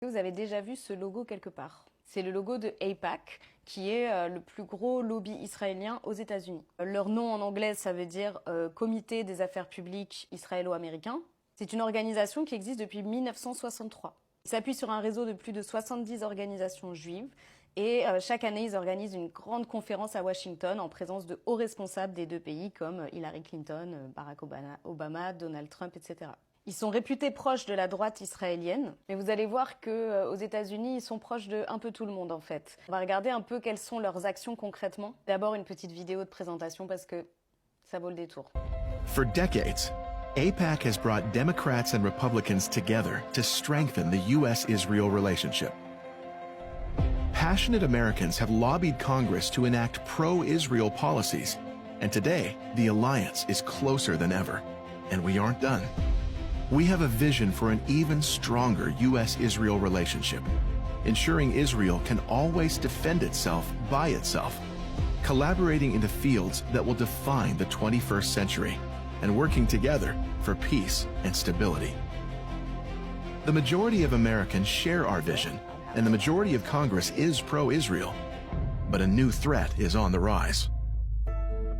Vous avez déjà vu ce logo quelque part? C'est le logo de AIPAC, qui est le plus gros lobby israélien aux États-Unis. Leur nom en anglais, ça veut dire Comité des affaires publiques israélo-américain. C'est une organisation qui existe depuis 1963. Il s'appuie sur un réseau de plus de 70 organisations juives et chaque année, ils organisent une grande conférence à Washington en présence de hauts responsables des deux pays comme Hillary Clinton, Barack Obama, Donald Trump, etc. Ils sont réputés proches de la droite israélienne, mais vous allez voir qu'aux États-Unis, ils sont proches de un peu tout le monde en fait. On va regarder un peu quelles sont leurs actions concrètement. D'abord, une petite vidéo de présentation parce que ça vaut le détour. For decades, AIPAC has brought Democrats and Republicans together to strengthen the U.S.-Israel relationship. Passionate Americans have lobbied Congress to enact pro-Israel policies, and today, the alliance is closer than ever, and we aren't done. We have a vision for an even stronger U.S.-Israel relationship, ensuring Israel can always defend itself by itself, collaborating in the fields that will define the 21st century, and working together for peace and stability. The majority of Americans share our vision, and the majority of Congress is pro-Israel. But a new threat is on the rise.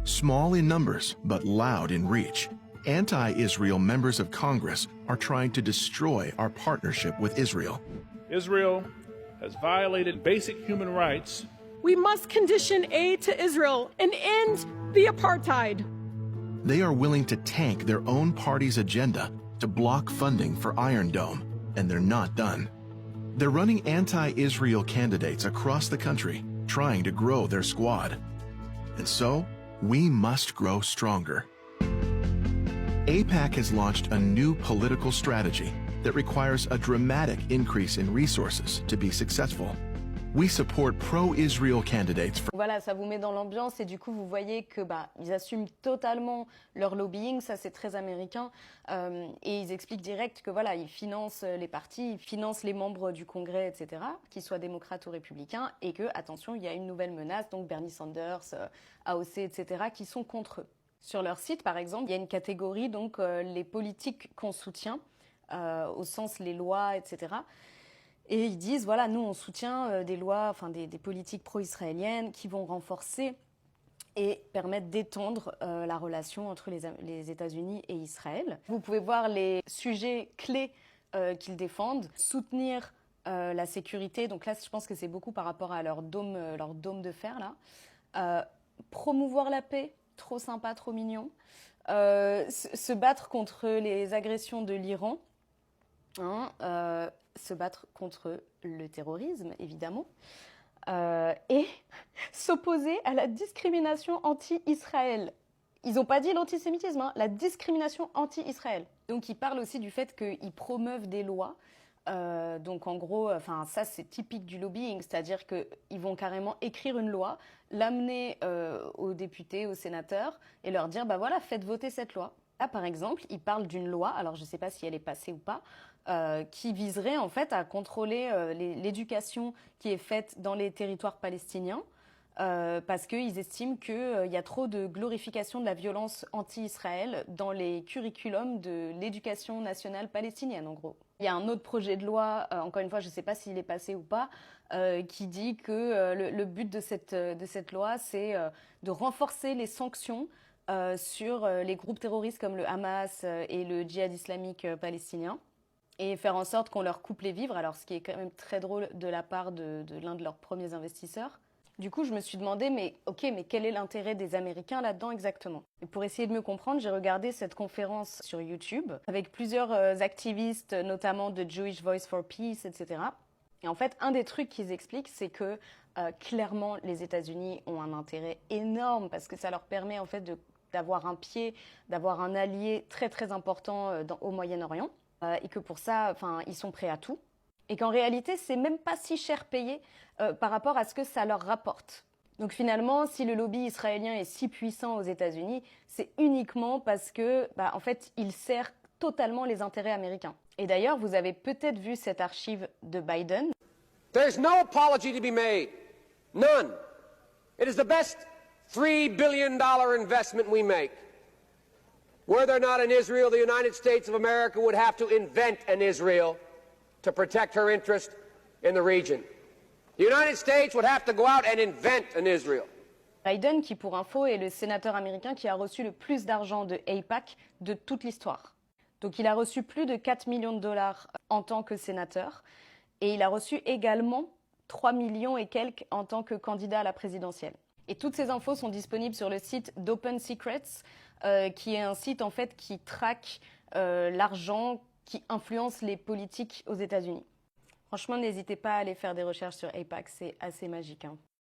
Small in numbers, but loud in reach, anti-Israel members of Congress are trying to destroy our partnership with Israel. Israel has violated basic human rights. We must condition aid to Israel and end the apartheid. They are willing to tank their own party's agenda to block funding for Iron Dome, and they're not done. They're running anti-Israel candidates across the country, trying to grow their squad. And so, we must grow stronger. AIPAC has launched a new political strategy that requires a dramatic increase in resources to be successful. We support pro-Israel candidates. Voilà, ça vous met dans l'ambiance et du coup vous voyez que ils assument totalement leur lobbying, ça c'est très américain et ils expliquent direct que voilà, ils financent les partis, ils financent les membres du Congrès, etc., qu'ils soient démocrates ou républicains et que attention, il y a une nouvelle menace, donc Bernie Sanders, AOC, etc., qui sont contre eux. Sur leur site, par exemple, il y a une catégorie, donc les politiques qu'on soutient, au sens les lois, etc. Et ils disent, voilà, nous on soutient des lois, enfin des politiques pro-israéliennes qui vont renforcer et permettre d'étendre la relation entre les États-Unis et Israël. Vous pouvez voir les sujets clés qu'ils défendent, soutenir la sécurité, donc là je pense que c'est beaucoup par rapport à leur dôme de fer, là. Promouvoir la paix, trop sympa, trop mignon. Se battre contre les agressions de l'Iran, se battre contre le terrorisme, évidemment, et s'opposer à la discrimination anti-Israël. Ils n'ont pas dit l'antisémitisme, la discrimination anti-Israël. Donc ils parlent aussi du fait qu'ils promeuvent des lois. Donc en gros, ça c'est typique du lobbying, c'est-à-dire qu'ils vont carrément écrire une loi, l'amener aux députés, aux sénateurs et leur dire voilà, faites voter cette loi. Là par exemple, ils parlent d'une loi, alors je ne sais pas si elle est passée ou pas, qui viserait en fait à contrôler l'éducation qui est faite dans les territoires palestiniens. Parce qu'ils estiment qu'il y a trop de glorification de la violence anti-Israël dans les curriculums de l'éducation nationale palestinienne, en gros. Il y a un autre projet de loi, encore une fois, je ne sais pas s'il est passé ou pas, qui dit que le but de cette loi, c'est de renforcer les sanctions sur les groupes terroristes comme le Hamas et le djihad islamique palestinien, et faire en sorte qu'on leur coupe les vivres, alors ce qui est quand même très drôle de la part de l'un de leurs premiers investisseurs. Du coup, je me suis demandé, mais quel est l'intérêt des Américains là-dedans exactement? Et pour essayer de mieux comprendre, j'ai regardé cette conférence sur YouTube avec plusieurs activistes, notamment de Jewish Voice for Peace, etc. Et en fait, un des trucs qu'ils expliquent, c'est que clairement, les États-Unis ont un intérêt énorme parce que ça leur permet en fait d'avoir un pied, d'avoir un allié très très important au Moyen-Orient et que pour ça, ils sont prêts à tout. Et qu'en réalité, c'est même pas si cher payé par rapport à ce que ça leur rapporte. Donc finalement, si le lobby israélien est si puissant aux États-Unis, c'est uniquement parce que, en fait, il sert totalement les intérêts américains. Et d'ailleurs, vous avez peut-être vu cette archive de Biden. There's no apology to be made. None. It is the best $3 billion investment we make. Were there not an Israel, the United States of America would have to invent an Israel to protect her interest in the region. The United States would have to go out and invent an Israel. Biden, qui pour info est le sénateur américain qui a reçu le plus d'argent de AIPAC de toute l'histoire. Donc il a reçu plus de 4 millions de dollars en tant que sénateur et il a reçu également 3 millions et quelques en tant que candidat à la présidentielle. Et toutes ces infos sont disponibles sur le site d'Open Secrets, qui est un site en fait qui traque l'argent qui influence les politiques aux États-Unis. Franchement, n'hésitez pas à aller faire des recherches sur AIPAC, c'est assez magique, hein.